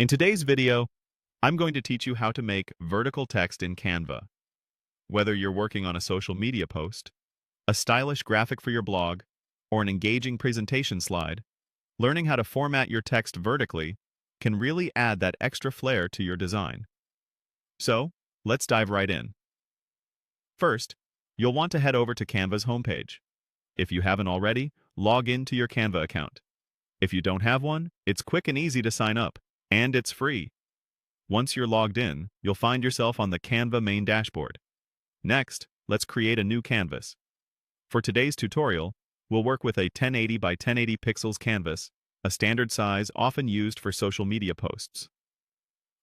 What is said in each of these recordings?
In today's video, I'm going to teach you how to make vertical text in Canva. Whether you're working on a social media post, a stylish graphic for your blog, or an engaging presentation slide, learning how to format your text vertically can really add that extra flair to your design. So, let's dive right in. First, you'll want to head over to Canva's homepage. If you haven't already, log in to your Canva account. If you don't have one, it's quick and easy to sign up, and it's free. Once you're logged in, you'll find yourself on the Canva main dashboard. Next, let's create a new canvas. For today's tutorial, we'll work with a 1080 by 1080 pixels canvas, a standard size often used for social media posts.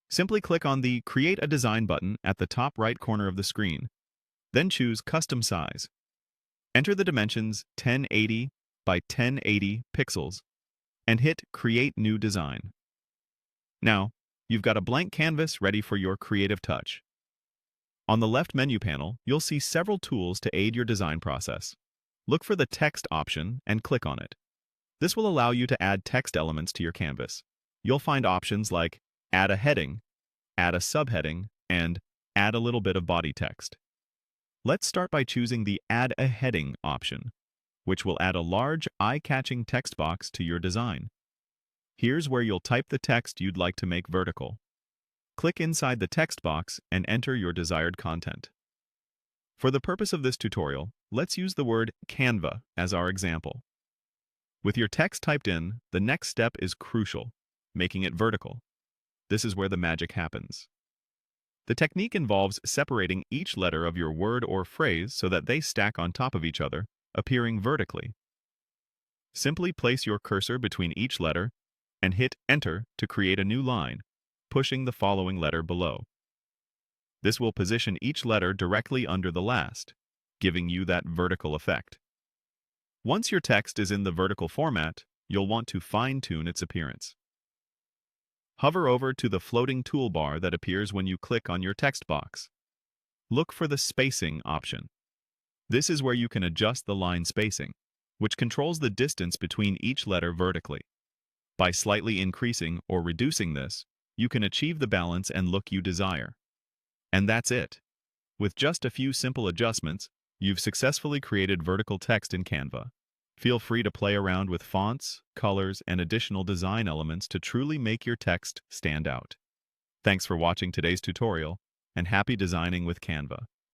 Simply click on the Create a Design button at the top right corner of the screen. Then choose Custom Size. Enter the dimensions 1080 by 1080 pixels and hit Create New Design. Now, you've got a blank canvas ready for your creative touch. On the left menu panel, you'll see several tools to aid your design process. Look for the Text option and click on it. This will allow you to add text elements to your canvas. You'll find options like Add a heading, Add a subheading, and Add a little bit of body text. Let's start by choosing the Add a heading option, which will add a large, eye-catching text box to your design. Here's where you'll type the text you'd like to make vertical. Click inside the text box and enter your desired content. For the purpose of this tutorial, let's use the word Canva as our example. With your text typed in, the next step is crucial, making it vertical. This is where the magic happens. The technique involves separating each letter of your word or phrase so that they stack on top of each other, appearing vertically. Simply place your cursor between each letter and hit Enter to create a new line, pushing the following letter below. This will position each letter directly under the last, giving you that vertical effect. Once your text is in the vertical format, you'll want to fine-tune its appearance. Hover over to the floating toolbar that appears when you click on your text box. Look for the Spacing option. This is where you can adjust the line spacing, which controls the distance between each letter vertically. By slightly increasing or reducing this, you can achieve the balance and look you desire. And that's it. With just a few simple adjustments, you've successfully created vertical text in Canva. Feel free to play around with fonts, colors, and additional design elements to truly make your text stand out. Thanks for watching today's tutorial, and happy designing with Canva.